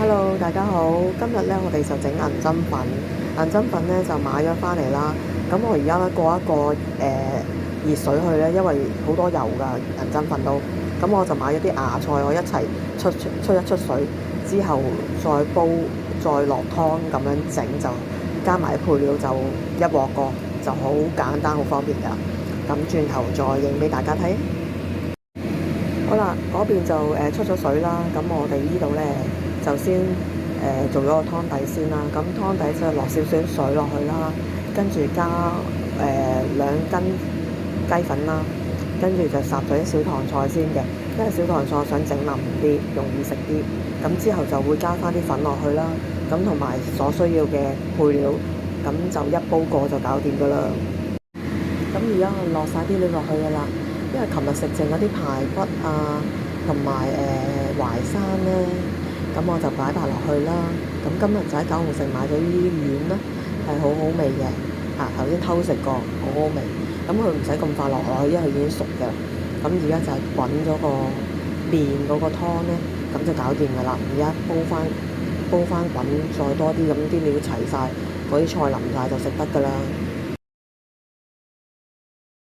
Hello，大家好。今日咧，我哋就整銀針粉。銀針粉咧就買咗翻嚟啦。咁我而家咧過一個熱水去咧，因為好多油㗎銀針粉都。咁我就買咗啲芽菜，我一齊出水之後再煲，再落湯咁樣整，就加埋配料就一鑊過，就好簡單好方便㗎。咁轉頭再影俾大家睇。好啦，嗰邊就出咗水啦。咁我哋呢度咧就先做咗個湯底先啦。咁湯底就落少少水落去啦，跟住加2斤雞粉啦，跟住就烚咗啲小棠菜先嘅，因為小棠菜想整腍啲，容易食啲。咁之後就會加翻啲粉落去啦，咁同埋所需要嘅配料，咁就一煲過就搞掂㗎啦。咁而家我落晒啲料落去㗎啦，因為琴日食剩嗰啲排骨啊，同埋淮山咧，咁我就擺落去啦。咁今日就喺九龍城買咗呢啲丸啦，係好好味嘅。頭先偷食過，好好味。咁佢唔使咁快落去，因為佢已經熟嘅。咁而家就係滾咗個麵嗰個湯咧，咁就搞掂㗎啦。而家煲翻滾再多啲，咁啲料齊晒，嗰啲菜淋晒就食得㗎啦。